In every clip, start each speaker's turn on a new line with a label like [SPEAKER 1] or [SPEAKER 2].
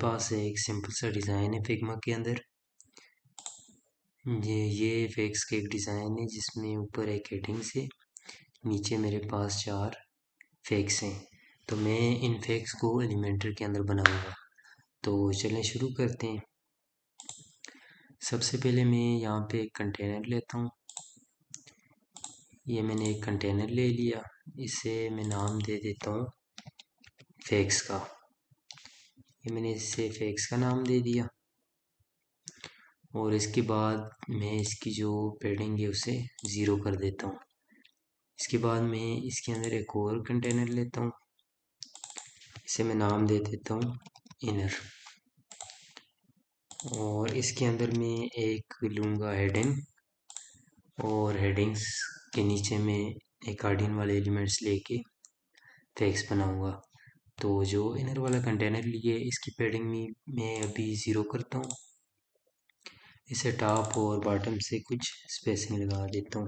[SPEAKER 1] पास एक सिंपल सा डिज़ाइन है फिग्मा के अंदर। ये फेक्स का एक डिज़ाइन है जिसमें ऊपर एक हेडिंग से नीचे मेरे पास 4 फेक्स हैं। तो मैं इन फेक्स को एलिमेंटर के अंदर बनाऊंगा। तो चलें शुरू करते हैं। सबसे पहले मैं यहाँ पे एक कंटेनर लेता हूँ। ये मैंने एक कंटेनर ले लिया, इसे मैं नाम दे देता हूँ फेक्स का। ये मैंने इसे फेक्स का नाम दे दिया और इसके बाद मैं इसकी जो पैडिंग है उसे ज़ीरो कर देता हूँ। इसके बाद मैं इसके अंदर एक और कंटेनर लेता हूँ, इसे मैं नाम दे देता हूँ इनर। और इसके अंदर मैं एक लूँगा हेडिंग और हेडिंग्स के नीचे मैं एक कार्डियन वाले एलिमेंट्स लेके फेक्स बनाऊँगा। तो जो इनर वाला कंटेनर लिए इसकी पैडिंग में मैं अभी ज़ीरो करता हूँ। इसे टॉप और बॉटम से कुछ स्पेसिंग लगा देता हूँ,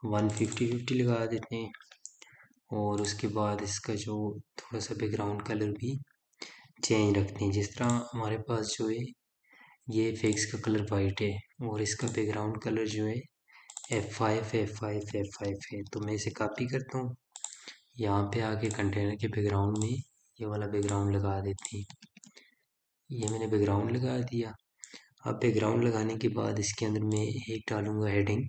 [SPEAKER 1] 150-50 लगा देते हैं। और उसके बाद इसका जो थोड़ा सा बैकग्राउंड कलर भी चेंज रखते हैं। जिस तरह हमारे पास जो है ये फेक्स का कलर वाइट है और इसका बैकग्राउंड कलर जो है F5 है। तो मैं इसे कॉपी करता हूँ, यहाँ पे आके कंटेनर के बैकग्राउंड में ये वाला बैकग्राउंड लगा देते हैं। ये मैंने बैकग्राउंड लगा दिया। अब बैकग्राउंड लगाने के बाद इसके अंदर मैं एक डालूँगा हेडिंग।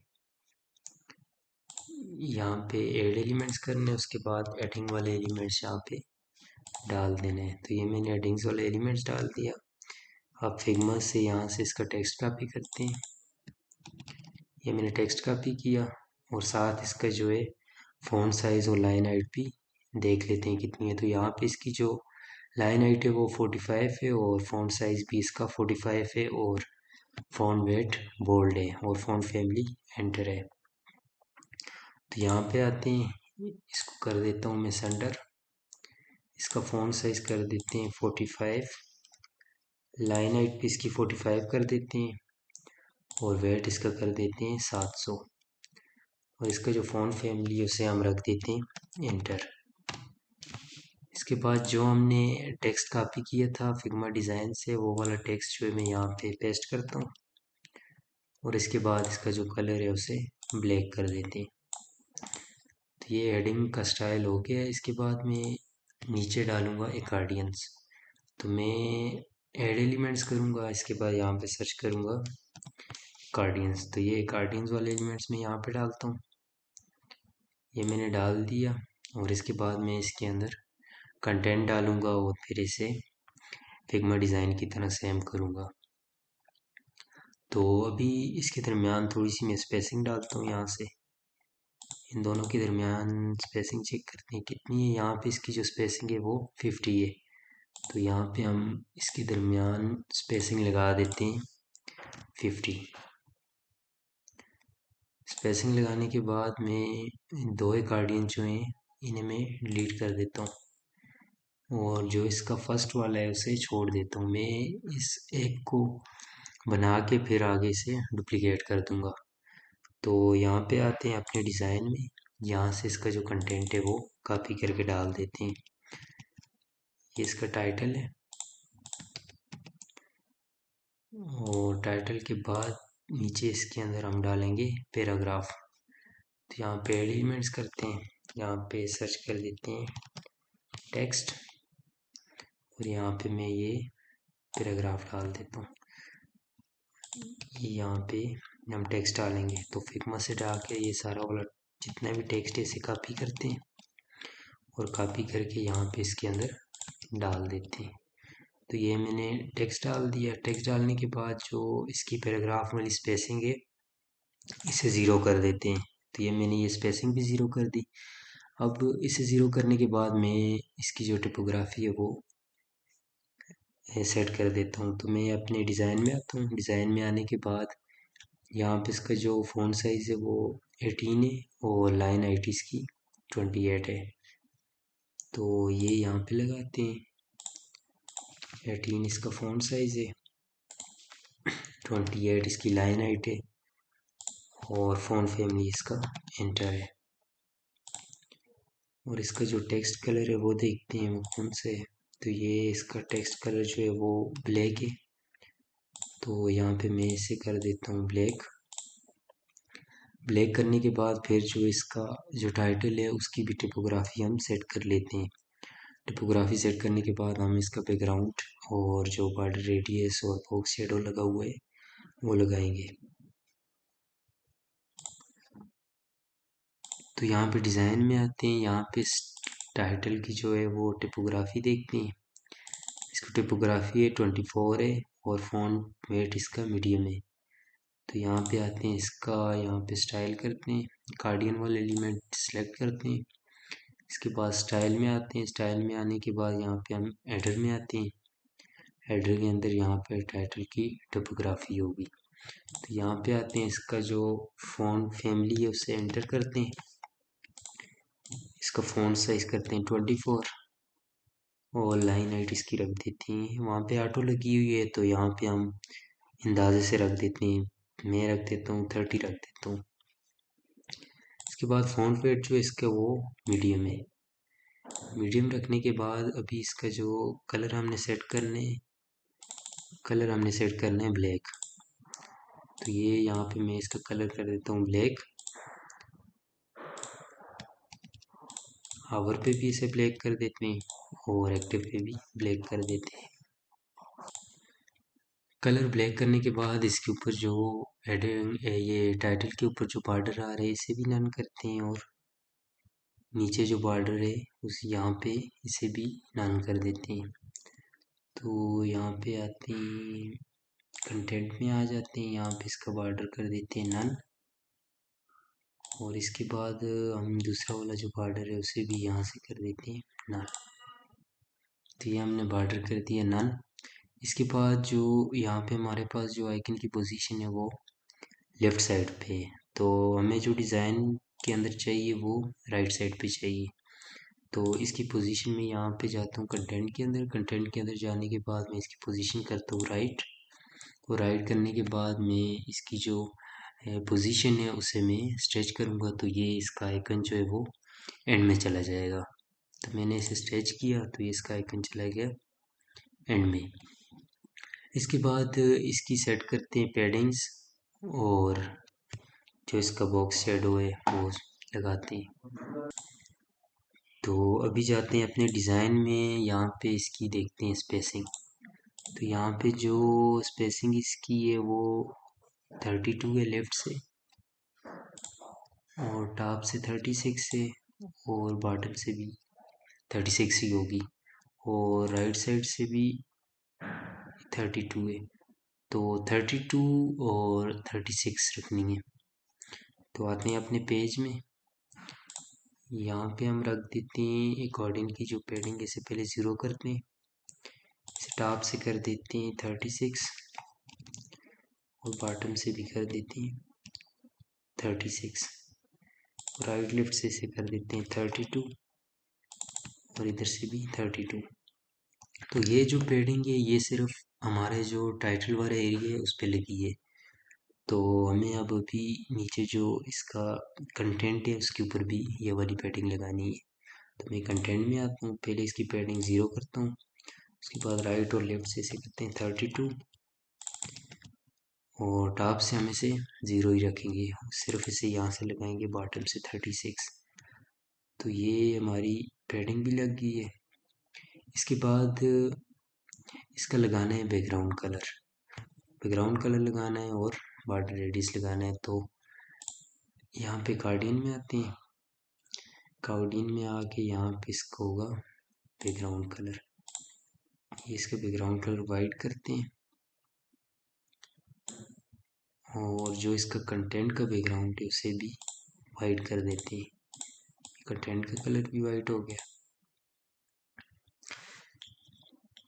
[SPEAKER 1] यहाँ पे ऐड एलिमेंट्स करने, उसके बाद एडिंग वाले एलिमेंट्स यहाँ पे डाल देने हैं। तो ये मैंने एडिंग्स वाले एलिमेंट्स डाल दिया। अब फिग्मा से यहाँ से इसका टेक्स्ट कॉपी करते हैं। ये मैंने टेक्स्ट कॉपी किया और साथ इसका जो है फ़ॉन्ट साइज़ और लाइन हाइट भी देख लेते हैं कितनी है। तो यहाँ पे इसकी जो लाइन हाइट है वो 45 है और फ़ॉन्ट साइज़ भी इसका 45 है और फ़ॉन्ट वेट बोल्ड है और फ़ॉन्ट फैमिली एंटर है। तो यहाँ पे आते हैं, इसको कर देता हूँ मैं सेंटर। इसका फ़ॉन्ट साइज़ कर देते हैं 45, लाइन हाइट भी इसकी 45 कर देते हैं और वेट इसका कर देते हैं 700। और इसका जो फ़ॉन्ट फैमिली है उसे हम रख देते हैं एंटर। इसके बाद जो हमने टेक्स्ट कॉपी किया था फिग्मा डिज़ाइन से वो वाला टेक्स्ट जो है मैं यहाँ पे पेस्ट करता हूँ और इसके बाद इसका जो कलर है उसे ब्लैक कर देते हैं। तो ये हेडिंग का स्टाइल हो गया। इसके बाद मैं नीचे डालूँगा एकार्डियंस। तो मैं ऐड एलिमेंट्स करूँगा, इसके बाद यहाँ पे सर्च करूँगा कार्डियंस। तो ये कार्डियंस वाले एलिमेंट्स मैं यहाँ पे डालता हूँ। ये मैंने डाल दिया और इसके बाद मैं इसके अंदर कंटेंट डालूँगा और फिर इसे फिग्मा डिज़ाइन की तरह सेम करूँगा। तो अभी इसके दरमियान थोड़ी सी मैं स्पेसिंग डालता हूँ। यहाँ से इन दोनों के दरमियान स्पेसिंग चेक करते हैं कितनी है। यहाँ पे इसकी जो स्पेसिंग है वो 50 है। तो यहाँ पे हम इसके दरमियान स्पेसिंग लगा देते हैं 50। स्पेसिंग लगाने के बाद मैं दो कार्डियन जो हैं इन्हें मैं डिलीट कर देता हूँ और जो इसका फर्स्ट वाला है उसे छोड़ देता हूँ। मैं इस एक को बना के फिर आगे से डुप्लीकेट कर दूँगा। तो यहाँ पे आते हैं अपने डिज़ाइन में, यहाँ से इसका जो कंटेंट है वो कॉपी करके डाल देते हैं। ये इसका टाइटल है और टाइटल के बाद नीचे इसके अंदर हम डालेंगे पैराग्राफ। तो यहाँ पे एलिमेंट्स करते हैं, यहाँ पे सर्च कर देते हैं टेक्स्ट और यहाँ पे मैं ये पैराग्राफ डाल देता हूँ। यहाँ पे हम टेक्स्ट डालेंगे तो फिग्मा से डाल के ये सारा वाला जितना भी टेक्स्ट है इसे कॉपी करते हैं और कॉपी करके यहाँ पे इसके अंदर डाल देते हैं। तो ये मैंने टेक्स्ट डाल दिया। टेक्स्ट डालने के बाद जो इसकी पैराग्राफ वाली स्पेसिंग है इसे ज़ीरो कर देते हैं। तो ये मैंने ये स्पेसिंग भी ज़ीरो कर दी। अब इसे ज़ीरो करने के बाद मैं इसकी जो टिपोग्राफी है वो सेट कर देता हूँ। तो मैं अपने डिज़ाइन में आता हूँ। डिज़ाइन में आने के बाद यहाँ पे इसका जो फ़ॉन्ट साइज़ है वो 18 है और लाइन हाइट इसकी 28 है। तो ये यहाँ पे लगाते हैं। 18 इसका फ़ॉन्ट साइज़ है, 28 इसकी लाइन हाइट है और फ़ॉन्ट फैमिली इसका एंटर है। और इसका जो टेक्स्ट कलर है वो देखते हैं वो कौन सा है। तो ये इसका टेक्स्ट कलर जो है वो ब्लैक है, तो यहाँ पे मैं इसे कर देता हूँ ब्लैक। ब्लैक करने के बाद फिर जो इसका जो टाइटल है उसकी भी टिपोग्राफी हम सेट कर लेते हैं। टिपोग्राफी सेट करने के बाद हम इसका बैकग्राउंड और जो बॉर्डर रेडियस और बॉक्स शेडो लगा हुआ है वो लगाएंगे। तो यहाँ पे डिज़ाइन में आते हैं, यहाँ पे टाइटल की जो है वो टिपोग्राफी देखते हैं। इसकी टिपोग्राफी है 24 है और फॉन्ट वेट इसका मीडियम है। तो यहाँ पे आते हैं, इसका यहाँ पे स्टाइल करते हैं, कार्डियन वाला एलिमेंट सेलेक्ट करते हैं। इसके बाद स्टाइल में आते हैं, स्टाइल में आने के बाद यहाँ पे हम एडर में आते हैं। एडर के अंदर यहाँ पे टाइटल की टिपोग्राफी होगी। तो यहाँ पे आते हैं, इसका जो फॉन्ट फैमिली है उसे एंटर करते हैं। इसका फॉन्ट साइज करते हैं 24 और लाइन हाइट इसकी रख देते हैं। वहाँ पे ऑटो लगी हुई है तो यहाँ पे हम अंदाजे से रख देते हैं। मैं रख देता हूँ 30 रख देता हूँ। इसके बाद फॉन्ट वेट जो इसका वो मीडियम है। मीडियम रखने के बाद अभी इसका जो कलर हमने सेट करने हैं ब्लैक। तो ये यहाँ पे मैं इसका कलर कर देता हूँ ब्लैक। हावर पे भी इसे ब्लैक कर देते हैं और एक्टिव पे भी ब्लैक कर देते हैं। कलर ब्लैक करने के बाद इसके ऊपर जो हेडिंग ये टाइटल के ऊपर जो बॉर्डर आ रहे हैं इसे भी नन करते हैं और नीचे जो बॉर्डर है उस यहाँ पे इसे भी नन कर देते हैं। तो यहाँ पे आते हैं, कंटेंट में आ जाते हैं, यहाँ पे इसका बॉर्डर कर देते हैं नन और इसके बाद हम दूसरा वाला जो बॉर्डर है उसे भी यहाँ से कर देते हैं नन। तो ये हमने बॉर्डर कर दिया नन। इसके बाद जो यहाँ पे हमारे पास जो आइकन की पोजीशन है वो लेफ़्ट साइड पे है, तो हमें जो डिज़ाइन के अंदर चाहिए वो राइट साइड पे चाहिए। तो इसकी पोजीशन में यहाँ पे जाता हूँ कंटेंट के अंदर। कंटेंट के अंदर जाने के बाद मैं इसकी पोजीशन करता हूँ राइट, और राइट करने के बाद मैं इसकी जो पोजीशन है उसे मैं स्ट्रेच करूँगा तो ये इसका आइकन जो है वो एंड में चला जाएगा। तो मैंने इसे स्ट्रेच किया तो ये इसका आइकन चला गया एंड में। इसके बाद इसकी सेट करते हैं पैडिंग्स और जो इसका बॉक्स शेडो है वो लगाते हैं। तो अभी जाते हैं अपने डिज़ाइन में, यहाँ पे इसकी देखते हैं स्पेसिंग। तो यहाँ पे जो स्पेसिंग इसकी है वो 32 है लेफ़्ट से, और टॉप से 36 है और बॉटम से भी 36 ही होगी, और राइट साइड से भी 32 है। तो 32 और 36 रखनी है। तो आते हैं अपने पेज में, यहाँ पे हम रख देते हैं अकॉर्डिंग की जो पैडिंग है इसे पहले 0 करते हैं, इसे टॉप से कर देते हैं 36 और बॉटम से भी कर देते हैं 36, राइट लेफ्ट से इसे कर देते हैं 32 और इधर से भी 32। तो ये जो पैडिंग है ये सिर्फ हमारे जो टाइटल वाला एरिया है उस पर लगी है। तो हमें अब अभी नीचे जो इसका कंटेंट है उसके ऊपर भी ये वाली पैडिंग लगानी है। तो मैं कंटेंट में आता हूँ, पहले इसकी पैडिंग 0 करता हूँ, उसके बाद राइट और लेफ्ट से इसे करते हैं 32 और टॉप से हम इसे 0 ही रखेंगे, सिर्फ इसे यहाँ से लगाएंगे बॉटम से 36। तो ये हमारी पैडिंग भी लग गई है। इसके बाद इसका लगाना है बैकग्राउंड कलर। बैकग्राउंड कलर लगाना है और बॉर्डर रेडियस लगाना है। तो यहाँ पे कार्डियन में आते हैं, कार्डियन में आके यहाँ पे इसका होगा बैकग्राउंड कलर। ये इसका बैकग्राउंड कलर वाइट करते हैं और जो इसका कंटेंट का बैकग्राउंड है उसे भी वाइट कर देते हैं। कंटेंट का कलर भी वाइट हो गया।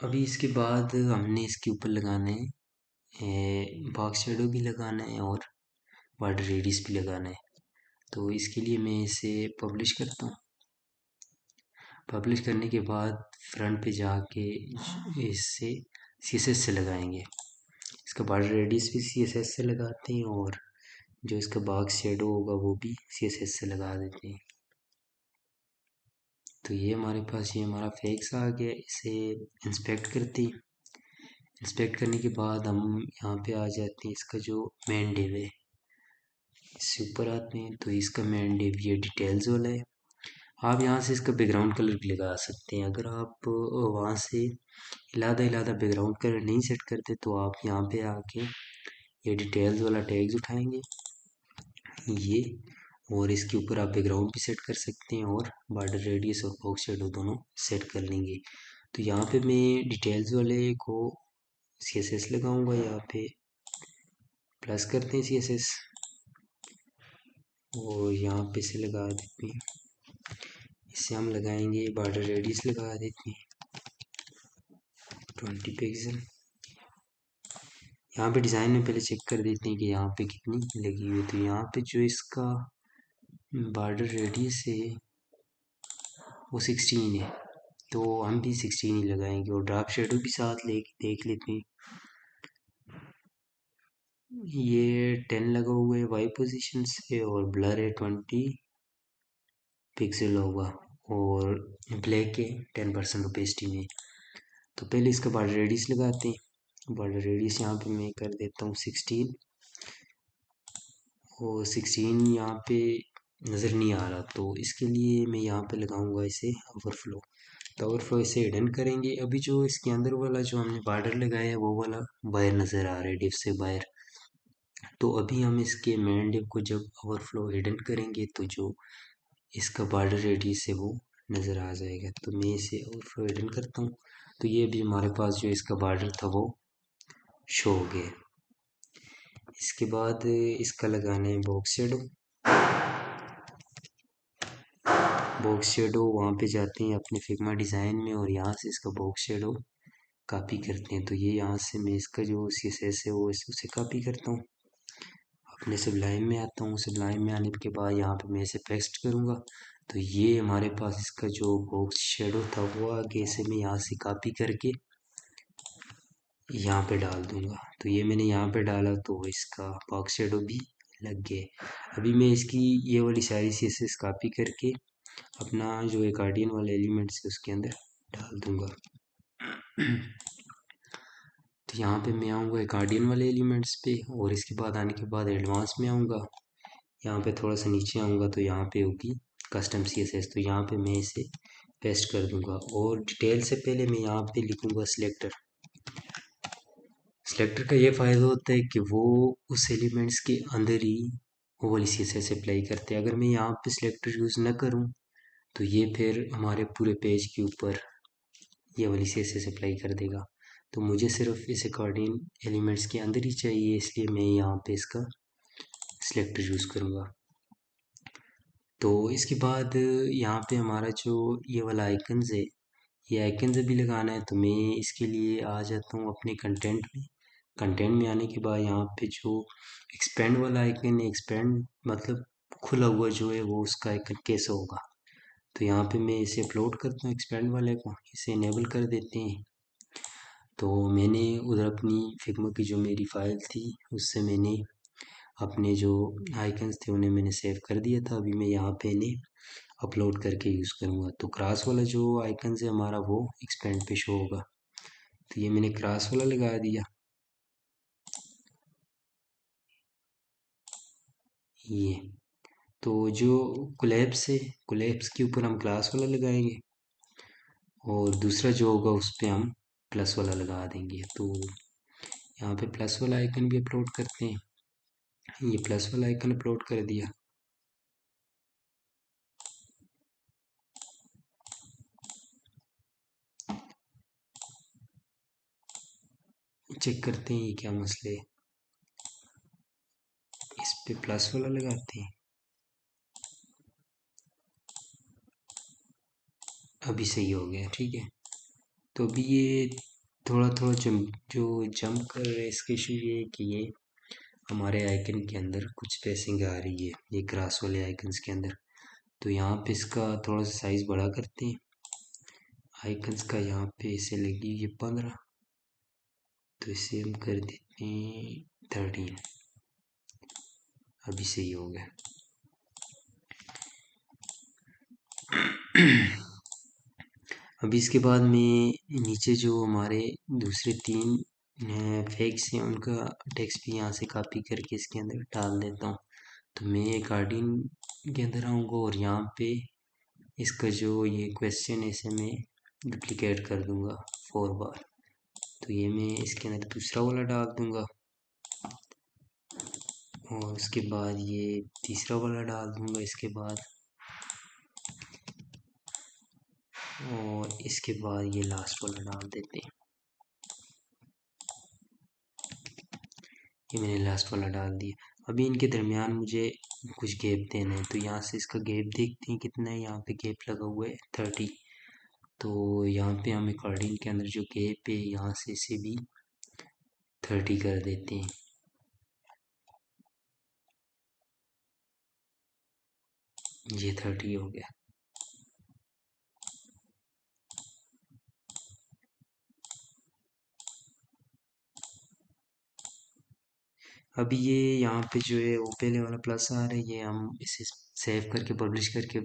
[SPEAKER 1] अभी इसके बाद हमने इसके ऊपर लगाना है बॉक्स शेडो भी लगाना है और बॉर्डर रेडियस भी लगाना है। तो इसके लिए मैं इसे पब्लिश करता हूँ। पब्लिश करने के बाद फ्रंट पे जाके इससे CSS से लगाएंगे। इसका बॉर्डर रेडियस भी CSS से लगाते हैं और जो इसका बॉक्स शेडो होगा वो भी CSS से लगा देते हैं। तो ये हमारे पास ये हमारा फेक्स आ गया। इसे इंस्पेक्ट करते हैं। इंस्पेक्ट करने के बाद हम यहाँ पे आ जाते हैं। इसका जो मेन डिव है इससे ऊपर आते हैं, तो इसका मेन डिव ये डिटेल्स वाला है। आप यहाँ से इसका बैकग्राउंड कलर भी लगा सकते हैं। अगर आप वहाँ से इलादा बैकग्राउंड कलर नहीं सेट करते तो आप यहाँ पे आके ये डिटेल्स वाला टैग्स उठाएंगे ये, और इसके ऊपर आप बैकग्राउंड भी सेट कर सकते हैं और बॉर्डर रेडियस और बॉक्स शेडो दोनों सेट कर लेंगे। तो यहाँ पे मैं डिटेल्स वाले को CSS लगाऊंगा। यहाँ पे प्लस करते हैं CSS और यहाँ पे से लगा देते हैं। इससे हम लगाएंगे बॉर्डर रेडियस लगा देते हैं 20 पिक्सल। यहाँ पे डिज़ाइन में पहले चेक कर देते हैं कि यहाँ पे कितनी लगी हुई। तो यहाँ पे जो इसका बॉर्डर रेडियस है वो 16 है, तो हम भी 16 ही लगाएंगे और ड्रॉप शेडो भी साथ ले देख लेते हैं। ये 10 लगा हुआ है वाई पोजीशन से और ब्लर है 20 पिक्सल होगा और ब्लैक है 10% ओपेसिटी में। तो पहले इसका बॉर्डर रेडियस लगाते हैं। बॉर्डर रेडियस यहाँ पे मैं कर देता हूँ 16 और 16 यहाँ पे नज़र नहीं आ रहा, तो इसके लिए मैं यहाँ पे लगाऊंगा इसे ओवरफ्लो। तो ओवरफ्लो इसे हिडन करेंगे। अभी जो इसके अंदर वाला जो हमने बॉर्डर लगाया है वो वाला बाहर नज़र आ रहा है, डिव से बाहर। तो अभी हम इसके मेन डिव को जब ओवरफ्लो हिडन करेंगे तो जो इसका बॉर्डर रेडियस है वो नज़र आ जाएगा। तो मैं इसे ओवरफ्लो हिडन करता हूँ। तो ये अभी हमारे पास जो इसका बॉर्डर था वो शो हो गया। इसके बाद इसका लगाना है बॉक्स शेडो। बॉक्स शेडो वहाँ पे जाते हैं अपने फिग्मा डिज़ाइन में और यहाँ से इसका बॉक्स शेडो कॉपी करते हैं। तो ये यहाँ से मैं इसका जो CSS है वो उसे कॉपी करता हूँ। अपने सबलाइन में आता हूँ। सबलाइन में आने के बाद यहाँ पे मैं इसे पेस्ट करूँगा। तो ये हमारे पास इसका जो बॉक्स शेडो था वो आगे इसे मैं यहाँ से कॉपी करके यहाँ पे डाल दूँगा। तो ये मैंने यहाँ पे डाला तो इसका बॉक्स शेडो भी लग गया। अभी मैं इसकी ये वाली सारी CSS कॉपी करके अपना जो एक्कॉर्डियन वाले एलिमेंट्स है उसके अंदर डाल दूँगा। तो यहाँ पे मैं आऊँगा एक्कॉर्डियन वाले एलिमेंट्स पे और इसके बाद आने के बाद एडवांस में आऊँगा। यहाँ पे थोड़ा सा नीचे आऊँगा तो यहाँ पे होगी कस्टम CSS। तो यहाँ पे मैं इसे पेस्ट कर दूँगा और डिटेल से पहले मैं यहाँ पे लिखूँगा सिलेक्टर। सिलेक्टर का ये फ़ायदा होता है कि वो उस एलिमेंट्स के अंदर ही वो वाली CSS अप्लाई करते हैं। अगर मैं यहाँ पे सिलेक्टर यूज़ ना करूँ तो ये फिर हमारे पूरे पेज के ऊपर ये वाली CSS अप्लाई कर देगा। तो मुझे सिर्फ इस अकॉर्डिंग एलिमेंट्स के अंदर ही चाहिए, इसलिए मैं यहाँ पे इसका सिलेक्टर यूज़ करूँगा। तो इसके बाद यहाँ पे हमारा जो ये वाला आइकन्स है, ये आइकन्स अभी लगाना है। तो मैं इसके लिए आ जाता हूँ अपने कंटेंट में। कंटेंट में आने के बाद यहाँ पे जो एक्सपेंड वाला आइकन है, एक्सपेंड मतलब खुला हुआ जो है वो उसका आइकन कैसे होगा। तो यहाँ पे मैं इसे अपलोड करता हूँ एक्सपेंड वाले को, इसे इनेबल कर देते हैं। तो मैंने उधर अपनी फिग्मा की जो मेरी फ़ाइल थी उससे मैंने अपने जो आइकन्स थे उन्हें मैंने सेव कर दिया था। अभी मैं यहाँ पे इन्हें अपलोड करके यूज़ करूँगा। तो क्रॉस वाला जो आइकन्स है हमारा वो एक्सपेंड पे शो होगा। तो ये मैंने क्रॉस वाला लगा दिया। ये तो जो कोलैप्स है, कोलैप्स के ऊपर हम क्लास वाला लगाएंगे और दूसरा जो होगा उस पर हम प्लस वाला लगा देंगे। तो यहाँ पे प्लस वाला आइकन भी अपलोड करते हैं। ये प्लस वाला आइकन अपलोड कर दिया। चेक करते हैं ये क्या मसले है। इस पे प्लस वाला लगाते हैं। अभी सही हो गया, ठीक है। तो अभी ये थोड़ा थोड़ा जंप कर रहे हैं। इसका इशू ये है कि ये हमारे आइकन के अंदर कुछ स्पेसिंग आ रही है ये क्रॉस वाले आइकन्स के अंदर। तो यहाँ पे इसका थोड़ा सा साइज़ बड़ा करते हैं आइकन्स का। यहाँ पे इसे लगी ये 15, तो इसे हम कर देते हैं 13। अभी सही हो गया। अभी इसके बाद मैं नीचे जो हमारे दूसरे तीन फैक्ट्स हैं उनका टेक्स्ट भी यहाँ से कॉपी करके इसके अंदर डाल देता हूँ। तो मैं गार्डियन के अंदर आऊँगा और यहाँ पे इसका जो ये क्वेश्चन है इसे मैं डुप्लिकेट कर दूँगा 4 बार। तो ये मैं इसके अंदर दूसरा वाला डाल दूँगा और उसके बाद ये तीसरा वाला डाल दूँगा इसके बाद, और इसके बाद ये लास्ट वाला डाल देते हैं। ये मैंने लास्ट वाला डाल दिया। अभी इनके दरमियान मुझे कुछ गैप देना है, तो यहाँ से इसका गैप देखते हैं कितना है। यहाँ पे गैप लगा हुआ है 30। तो यहाँ पे हम अकॉर्डिंग के अंदर जो गैप है यहाँ से इसे भी 30 कर देते हैं। ये 30 हो गया। अभी ये यहाँ पे जो है वो पहले वाला प्लस आ रहा है, ये हम इसे सेव करके पब्लिश करके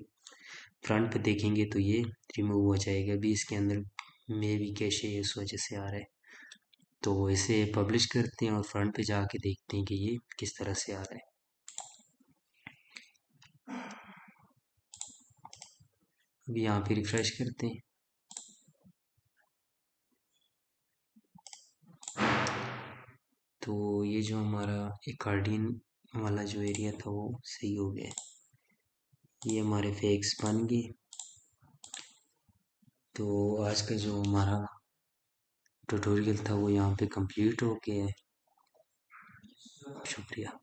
[SPEAKER 1] फ्रंट पे देखेंगे तो ये रिमूव हो जाएगा। अभी इसके अंदर मे भी कैशे इस वजह से आ रहा है, तो इसे पब्लिश करते हैं और फ्रंट पे जाके देखते हैं कि ये किस तरह से आ रहा है। अभी यहाँ पे रिफ्रेश करते हैं तो ये जो हमारा एकार्डियन वाला जो एरिया था वो सही हो गया। ये हमारे फेक्स बन गए। तो आज का जो हमारा ट्यूटोरियल था वो यहाँ पे कंप्लीट हो गया है। शुक्रिया।